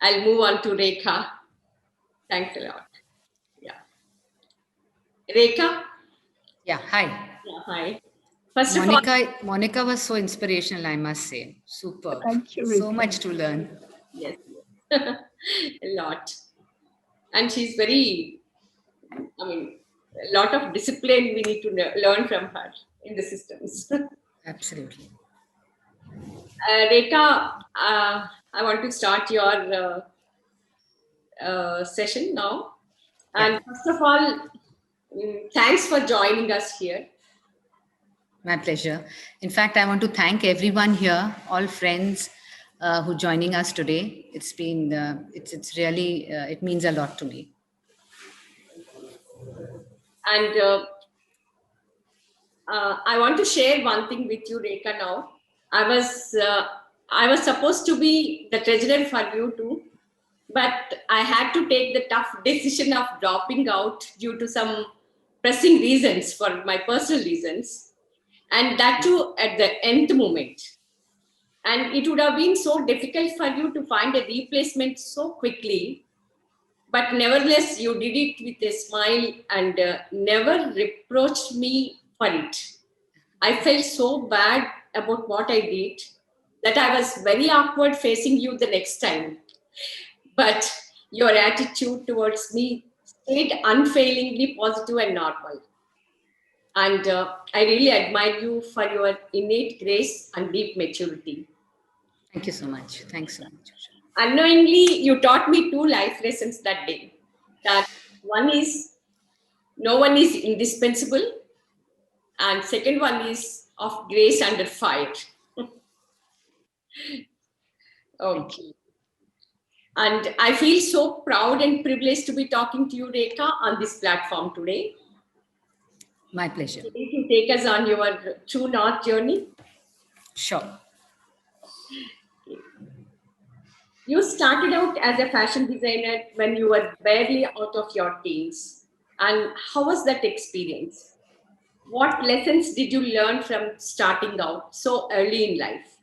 I'll move on to Rekha. Thanks a lot. Yeah. Rekha? Yeah, hi. Yeah, hi. First of all, Monica was so inspirational, I must say. Superb. Thank you, So Rekha. much to learn. yes, a lot. And she's very, I mean, a lot of discipline we need to learn from her in the systems. Absolutely. Rekha, I want to start your session now. And Yeah. first of all, thanks for joining us here. My pleasure. In fact, I want to thank everyone here, all friends who joining us today. It's been, it's really, it means a lot to me. And I want to share one thing with you, Rekha. Now, I was uh, I was supposed to be the treasurer for you too, but I had to take the tough decision of dropping out due to some pressing reasons for my personal reasons, and that too at the nth moment. And it would have been so difficult for you to find a replacement so quickly, but nevertheless, you did it with a smile and never reproached me for it. I felt so bad about what I did that I was very awkward facing you the next time. But your attitude towards me stayed unfailingly positive and normal. And I really admire you for your innate grace and deep maturity. Thank you so much. Thanks so much. Unknowingly, you taught me two life lessons that day. That one is no one is indispensable, and second one is of grace under fire. Okay. And I feel so proud and privileged to be talking to you, Rekha, on this platform today. My pleasure. Ready to take us on your true north journey? Sure. You started out as a fashion designer when you were barely out of your teens. And how was that experience? What lessons did you learn from starting out so early in life?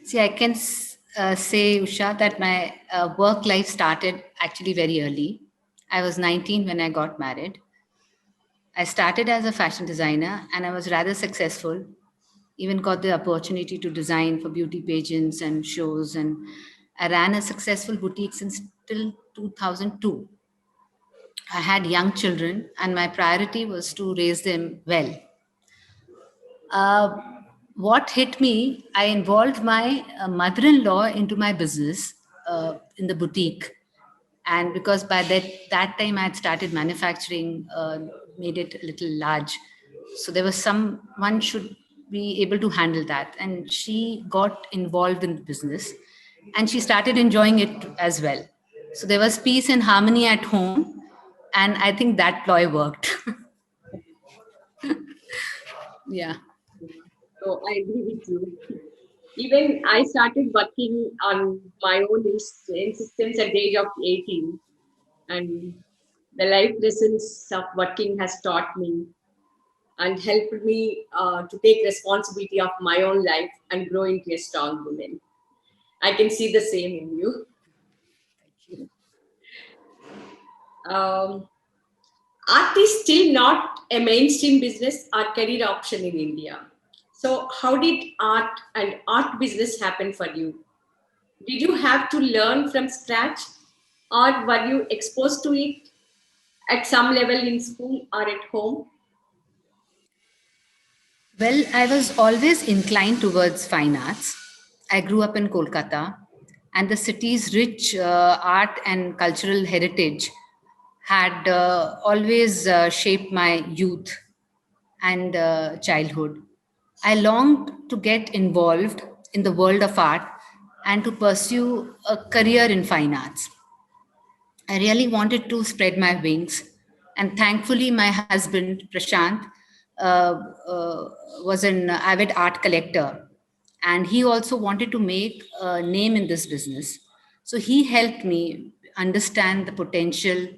See, I can say, Usha, that my work life started actually very early. I was 19 when I got married. I started as a fashion designer and I was rather successful. Even got the opportunity to design for beauty pageants and shows. And I ran a successful boutique since till 2002. I had young children and my priority was to raise them well. Uh, what hit me, I involved my mother-in-law into my business in the boutique. And because by that time I had started manufacturing, made it a little large. So there was someone should be able to handle that. And she got involved in the business and she started enjoying it as well. So there was peace and harmony at home. And I think that ploy worked. Yeah. So I agree with you. Even I started working on my own insistence at the age of 18. And the life lessons of working has taught me and helped me to take responsibility of my own life and grow into a strong woman. I can see the same in you. Um, Art is still not a mainstream business or career option in India. So, how did art and art business happen for you? Did you have to learn from scratch, or were you exposed to it at some level in school or at home? Well, I was always inclined towards fine arts. I grew up in Kolkata, and the city's rich art and cultural heritage had always shaped my youth and childhood. I longed to get involved in the world of art and to pursue a career in fine arts. I really wanted to spread my wings, and thankfully, my husband Prashant uh, uh, was an avid art collector, and he also wanted to make a name in this business. So he helped me understand the potential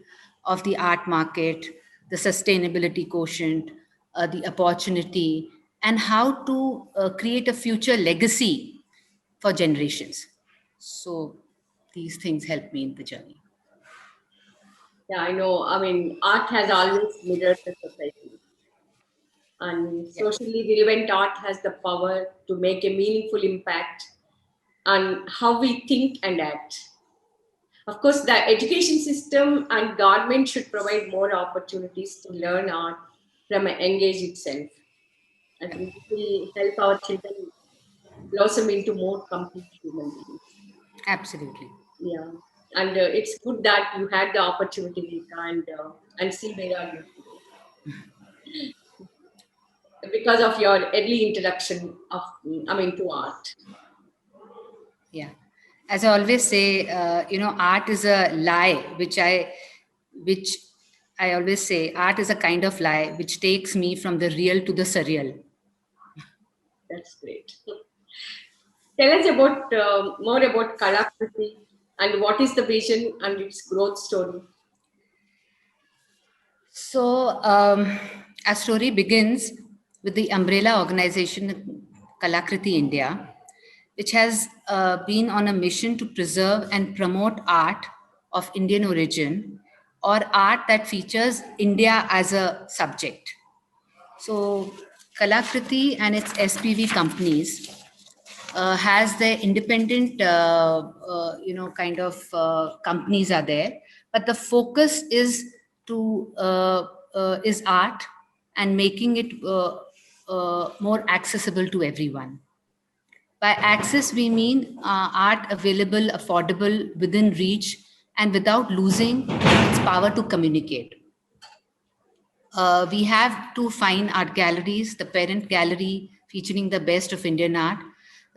of the art market, the sustainability quotient, the opportunity, and how to create a future legacy for generations. So these things help me in the journey. Yeah, I know. I mean, art has always mirrored the society, and Yeah. socially relevant art has the power to make a meaningful impact on how we think and act. Of course, the education system and government should provide more opportunities to learn art from a young age itself. I think it will help our children blossom into more complete human beings. Absolutely. Yeah, and it's good that you had the opportunity, Rika, and see where are you today because of your early introduction of, I mean, to art. Yeah. As I always say, art is a lie, which I always say, art is a kind of lie which takes me from the real to the surreal. That's great. Tell us about more about Kalakriti and what is the vision and its growth story. So, our story begins with the umbrella organization Kalakriti India, which has been on a mission to preserve and promote art of Indian origin or art that features India as a subject. So, Kalakriti and its SPV companies has their independent, kind of companies are there, but the focus is art and making it more accessible to everyone. By access, we mean art available, affordable, within reach, and without losing its power to communicate. We have two fine art galleries, the Parent Gallery featuring the best of Indian art.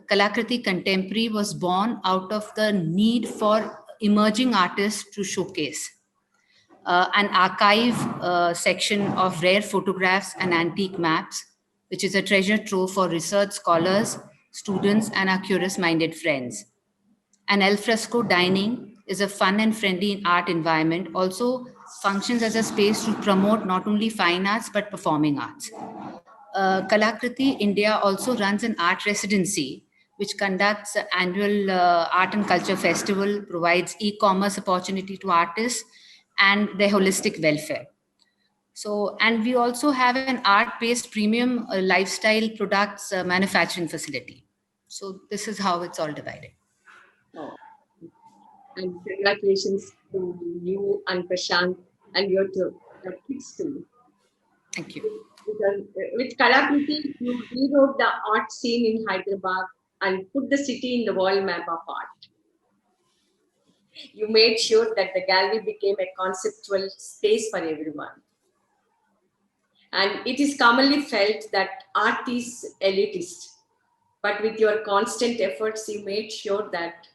Kalakriti Contemporary was born out of the need for emerging artists to showcase. An archive section of rare photographs and antique maps, which is a treasure trove for research scholars, students, and our curious minded friends. An alfresco dining is a fun and friendly art environment, also functions as a space to promote not only fine arts but performing arts. Kalakriti India also runs an art residency, which conducts an annual art and culture festival, provides e-commerce opportunity to artists, and their holistic welfare. So, and we also have an art-based premium lifestyle products manufacturing facility. So, this is how it's all divided. Oh, and congratulations to you and Prashant and your kids too. Thank you. Because with Kalakriti, you rewrote the art scene in Hyderabad and put the city in the world map of art. You made sure that the gallery became a conceptual space for everyone. And it is commonly felt that art is elitist. But with your constant efforts, you made sure that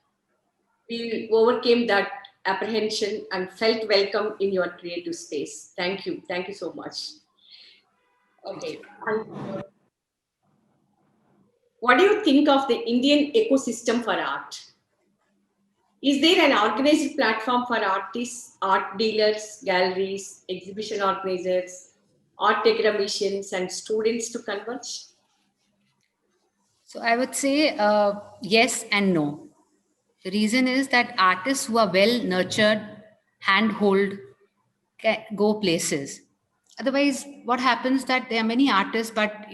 we overcame that apprehension and felt welcome in your creative space. Thank you. Thank you so much. Thank Okay. you. And what do you think of the Indian ecosystem for art? Is there an organized platform for artists, art dealers, galleries, exhibition organizers, art academicians, and students to converge? So, I would say yes and no. The reason is that artists who are well nurtured, handhold, can go places. Otherwise, what happens that there are many artists, but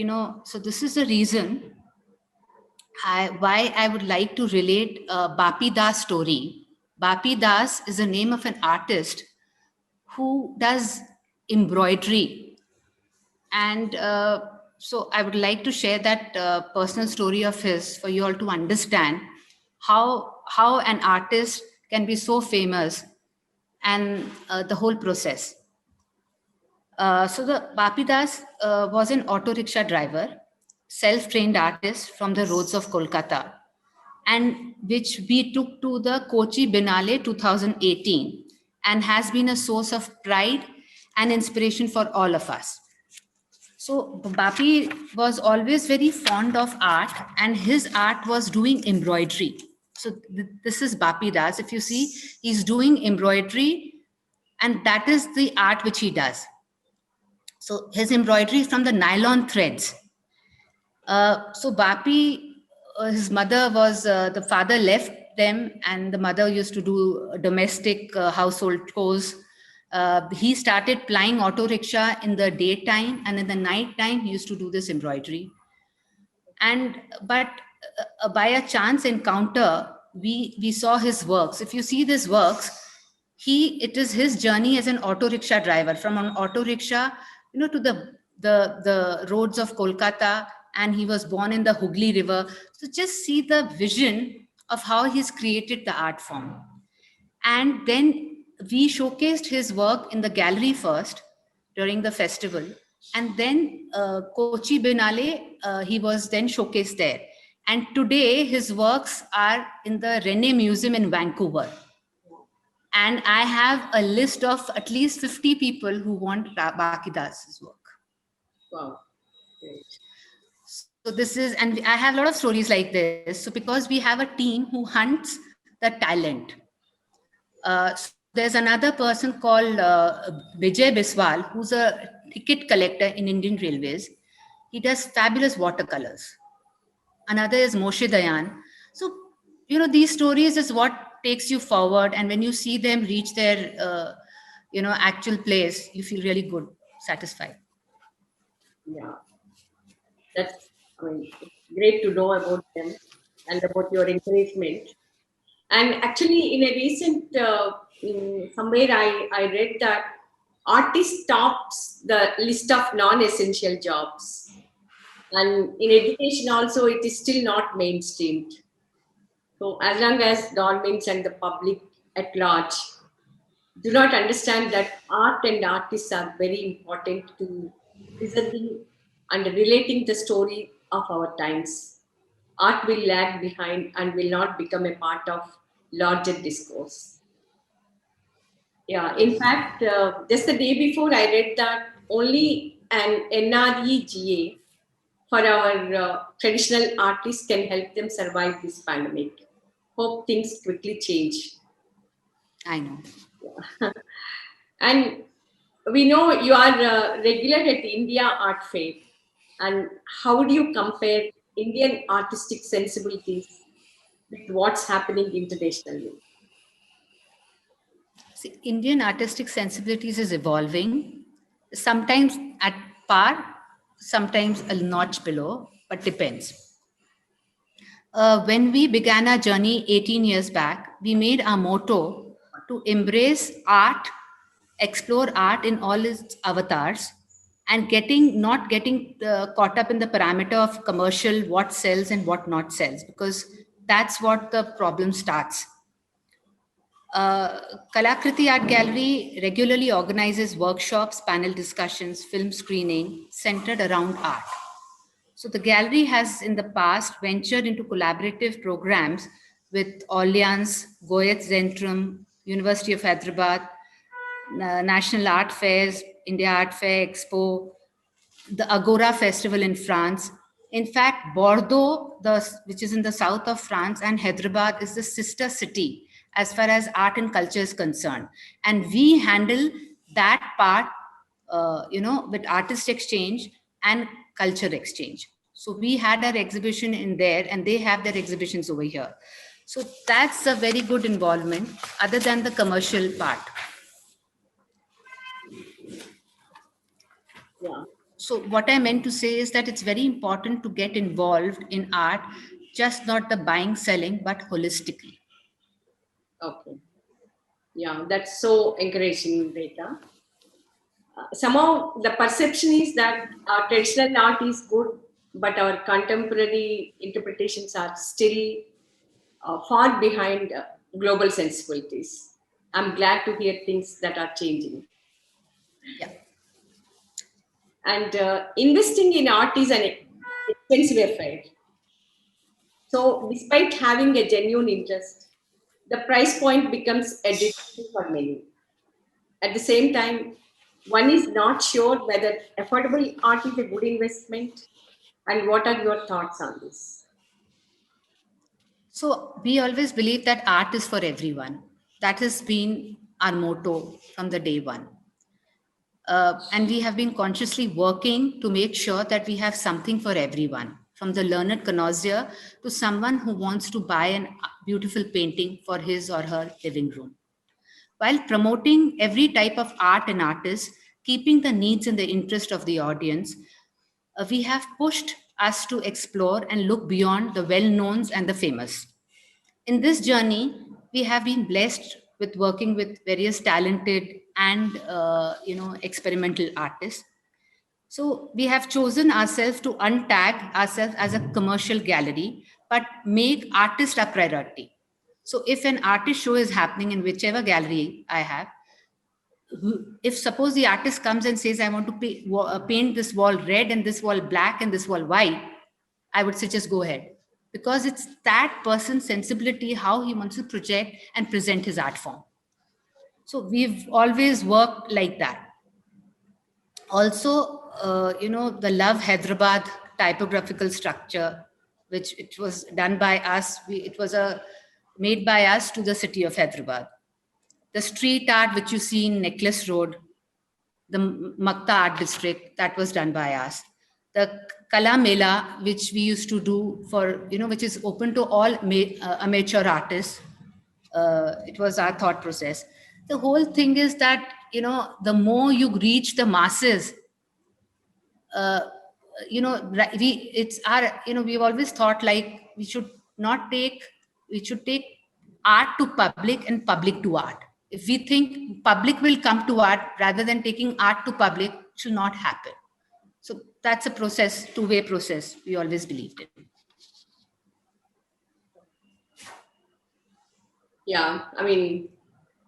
so this is the reason why I would like to relate Bapi Das story. Bapi Das is the name of an artist who does embroidery, and so I would like to share that personal story of his for you all to understand how an artist can be so famous and the whole process. So the Bapidas was an auto rickshaw driver, self-trained artist from the roads of Kolkata, and which we took to the Kochi Biennale 2018, and has been a source of pride and inspiration for all of us. So Bapi was always very fond of art, and his art was doing embroidery. So this is Bapi Das. If you see, he's doing embroidery, and that is the art which he does. So his embroidery is from the nylon threads. So Bapi his mother was, the father left them and the mother used to do domestic household chores. He started plying auto rickshaw in the daytime, and in the night time he used to do this embroidery. And but by a chance encounter, we saw his works. If you see these works, it is his journey as an auto rickshaw driver, from an auto rickshaw, to the roads of Kolkata, and he was born in the Hooghly River. So just see the vision of how he's created the art form. And then we showcased his work in the gallery first during the festival. And then Kochi Biennale, he was then showcased there. And today his works are in the Rene Museum in Vancouver. And I have a list of at least 50 people who want Bakidas's work. Wow. Great. So this is, and I have a lot of stories like this. So because we have a team who hunts the talent. So there's another person called Vijay Biswal, who's a ticket collector in Indian Railways. He does fabulous watercolors. Another is Moshe Dayan. So, these stories is what takes you forward. And when you see them reach their, actual place, you feel really good, satisfied. Yeah. That's, it's great to know about them and about your encouragement. And actually, in a recent, somewhere I read that artist tops the list of non-essential jobs. And in education also, it is still not mainstreamed. So as long as governments and the public at large do not understand that art and artists are very important to preserving and relating the story of our times, art will lag behind and will not become a part of larger discourse. Yeah, in fact, just the day before, I read that only an NREGA for our traditional artists can help them survive this pandemic. Hope things quickly change. I know. And we know you are regular at India Art Fair. And how do you compare Indian artistic sensibilities with what's happening internationally? See, Indian artistic sensibilities is evolving, sometimes at par, sometimes a notch below, but depends. When we began our journey 18 years back, we made our motto to embrace art, explore art in all its avatars, and not getting caught up in the parameter of commercial, what sells and what not sells, because that's what the problem starts. Kalakriti Art Gallery regularly organizes workshops, panel discussions, film screening centered around art. So the gallery has in the past ventured into collaborative programs with Allianz, Goethe Zentrum, University of Hyderabad, National Art Fairs, India Art Fair Expo, the Agora Festival in France. In fact, Bordeaux, which is in the south of France, and Hyderabad is the sister city as far as art and culture is concerned. And we handle that part, with artist exchange and culture exchange. So we had our exhibition in there and they have their exhibitions over here. So that's a very good involvement other than the commercial part. Yeah. So what I meant to say is that it's very important to get involved in art, just not the buying, selling, but holistically. Okay. Yeah, that's so encouraging, Rekha. Somehow the perception is that our traditional art is good, but our contemporary interpretations are still far behind global sensibilities. I'm glad to hear things that are changing. Yeah. And investing in art is an expensive affair. So, despite having a genuine interest, the price point becomes a decision for many. At the same time, one is not sure whether affordable art is a good investment. And what are your thoughts on this? So we always believe that art is for everyone. That has been our motto from the day one. And we have been consciously working to make sure that we have something for everyone, from the learned connoisseur to someone who wants to buy a beautiful painting for his or her living room. While promoting every type of art and artist, keeping the needs and the interest of the audience, we have pushed us to explore and look beyond the well-knowns and the famous. In this journey, we have been blessed with working with various talented and experimental artists. So we have chosen ourselves to untag ourselves as a commercial gallery, but make artist a priority. So if an artist show is happening in whichever gallery I have, if suppose the artist comes and says, I want to paint this wall red and this wall black and this wall white, I would say just go ahead. Because it's that person's sensibility, how he wants to project and present his art form. So we've always worked like that. Also, the Love Hyderabad typographical structure, which it was done by us. It was made by us to the city of Hyderabad. The street art which you see in Necklace Road, the Makta Art District, that was done by us. The Kala Mela, which we used to do for, which is open to all amateur artists. It was our thought process. The whole thing is that, the more you reach the masses, we've always thought like we should take art to public and public to art. If we think public will come to art rather than taking art to public, it should not happen. So that's a process, two-way process we always believed in. Yeah, I mean,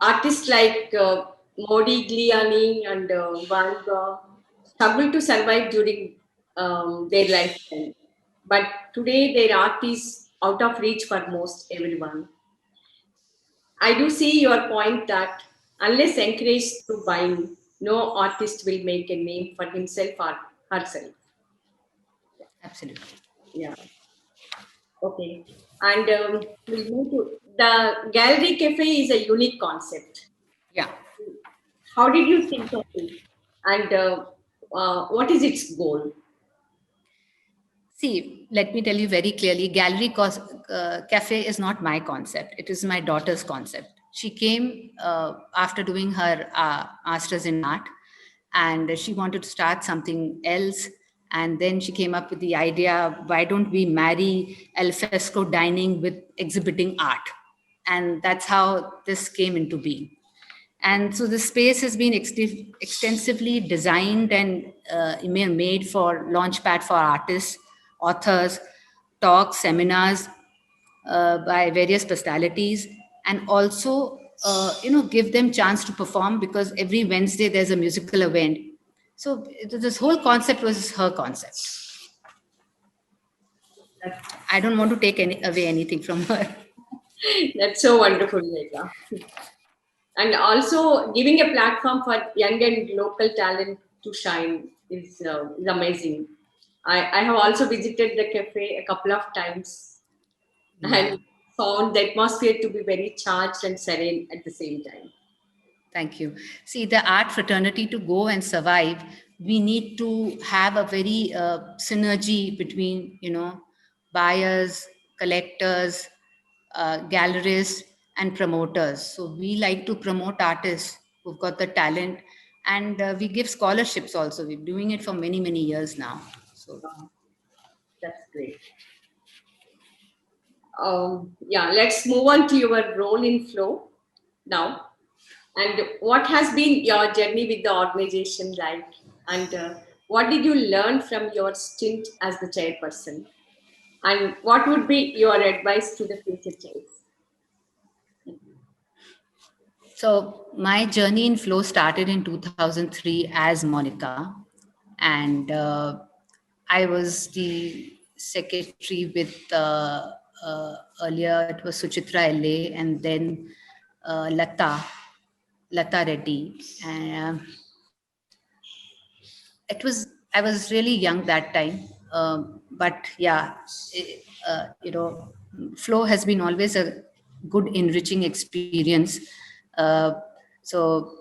artists like Modigliani and Van Gogh struggled to survive during their lifetime. But today their art is out of reach for most everyone. I do see your point that unless encouraged through buying, no artist will make a name for himself or herself. Absolutely. Yeah. Okay. And we'll move to the Gallery Cafe is a unique concept. Yeah. How did you think of it? And what is its goal? See, let me tell you very clearly, Cafe is not my concept. It is my daughter's concept. She came after doing her master's in art, and she wanted to start something else. And then she came up with the idea, why don't we marry al fresco dining with exhibiting art? And that's how this came into being. And so the space has been extensively designed and made for launchpad for artists, authors, talks, seminars by various personalities, and also give them chance to perform, because every Wednesday there's a musical event. So this whole concept was her concept. I don't want to take away anything from her. That's so wonderful, Megha. And also giving a platform for young and local talent to shine is amazing. I have also visited the cafe a couple of times and found the atmosphere to be very charged and serene at the same time. Thank you. See, the art fraternity to go and survive, we need to have a very synergy between, buyers, collectors, gallerists, and promoters. So we like to promote artists who've got the talent, and we give scholarships also. We're doing it for many, many years now. So that's great. Let's move on to your role in Flow now. And what has been your journey with the organization like? And what did you learn from your stint as the chairperson? And what would be your advice to the future chairs? So my journey in Flow started in 2003 as Monica. And I was the secretary with earlier it was Suchitra LA, and then Lata Reddy. And I was really young that time. But yeah, Flow has been always a good, enriching experience. So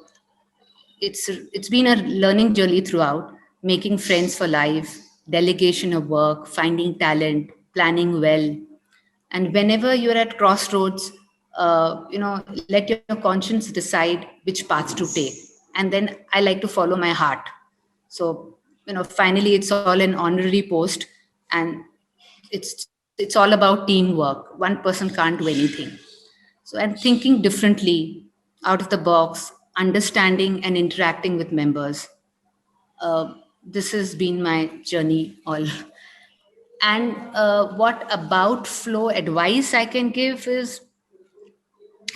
it's been a learning journey throughout, making friends for life, delegation of work, finding talent, planning well. And whenever you're at crossroads, let your conscience decide which path to take. And then I like to follow my heart. So, finally, it's all an honorary post, and it's all about teamwork. One person can't do anything. So I'm thinking differently, out of the box, understanding and interacting with members. This has been my journey all. And what about flow advice I can give is,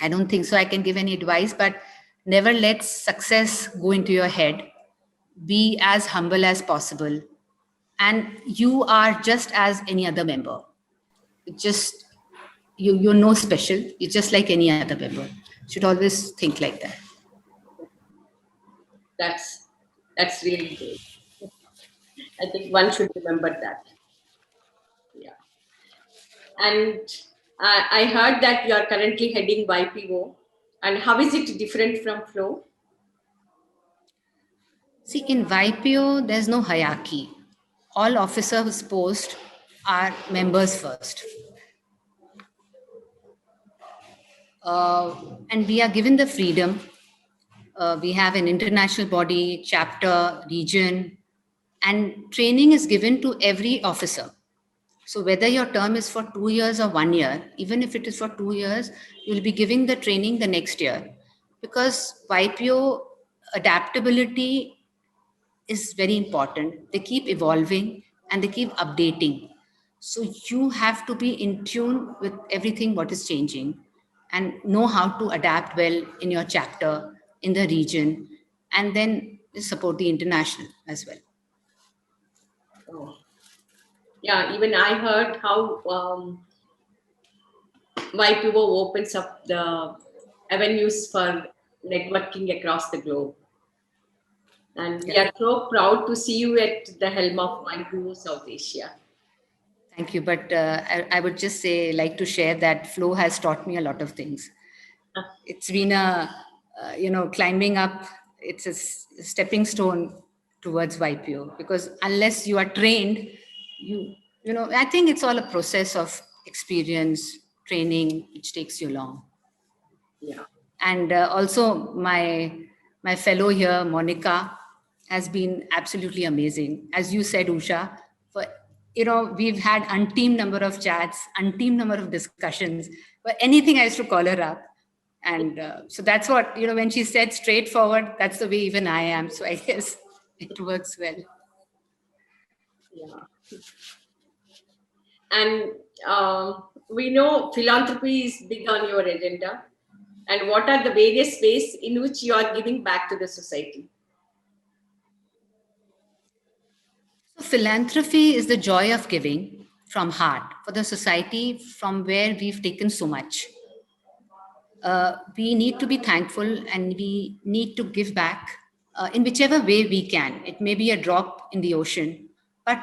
I don't think so I can give any advice, but never let success go into your head. Be as humble as possible. And you are just as any other member. Just you're no special. You're just like any other member. Should always think like that. That's really good. I think one should remember that. Yeah. And I heard that you are currently heading YPO. And how is it different from Flow? See, in YPO, there's no hierarchy. All officers post are members first. And we are given the freedom. We have an international body, chapter, region, and training is given to every officer. So whether your term is for 2 years or 1 year, even if it is for 2 years, you'll be giving the training the next year. Because YPO adaptability is very important. They keep evolving and they keep updating. So you have to be in tune with everything what is changing and know how to adapt well in your chapter, in the region, and then support the international as well. Oh. Yeah, even I heard how YPO opens up the avenues for networking across the globe. And we are so proud to see you at the helm of YPO South Asia. Thank you. But I would just say, like to share that Flow has taught me a lot of things. It's been climbing up. It's a stepping stone towards YPO, because unless you are trained, I think it's all a process of experience, training, which takes you long. Yeah. And also my fellow here, Monica, has been absolutely amazing. As you said, Usha, we've had umpteen number of chats, umpteen number of discussions. But anything I used to call her up. And so that's what, when she said straightforward, that's the way even I am. So I guess it works well. Yeah. And we know philanthropy is big on your agenda. And what are the various ways in which you are giving back to the society? So philanthropy is the joy of giving from heart for the society from where we've taken so much. We need to be thankful and we need to give back in whichever way we can. It may be a drop in the ocean, but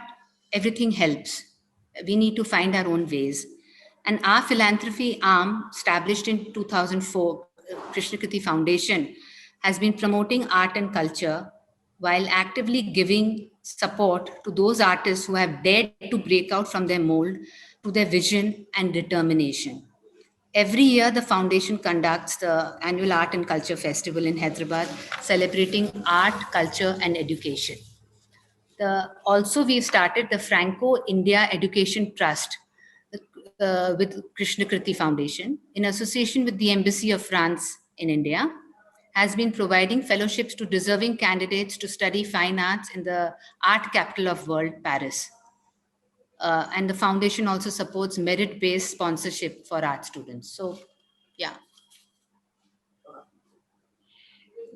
everything helps. We need to find our own ways. And our philanthropy arm, established in 2004, Krishna Kriti Foundation, has been promoting art and culture while actively giving support to those artists who have dared to break out from their mold to their vision and determination. Every year, the foundation conducts the annual Art and Culture Festival in Hyderabad, celebrating art, culture, and education. Also, we've started the Franco India Education Trust with Krishna Kriti Foundation in association with the Embassy of France in India, has been providing fellowships to deserving candidates to study fine arts in the art capital of world, Paris. And the foundation also supports merit-based sponsorship for art students. So, yeah.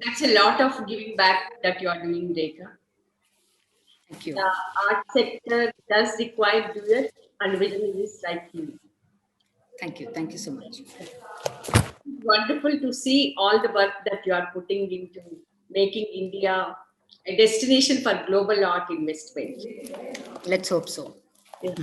That's a lot of giving back that you are doing, Rekha. Thank you. The art sector does require doers and visionaries like you. Thank you. Thank you so much. Wonderful to see all the work that you are putting into making India a destination for global art investment. Let's hope so. Yeah.